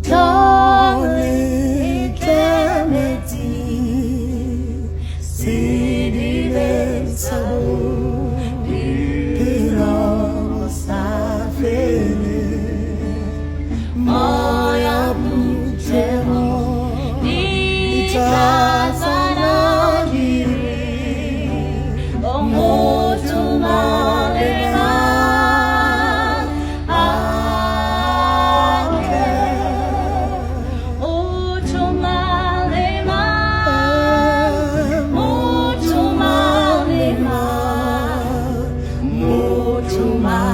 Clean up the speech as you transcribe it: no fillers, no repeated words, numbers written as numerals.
Darling, Kennedy, City Vessel, Pino Safele, Moya Puchemo, Itazana Giri, Omoto Malema. To my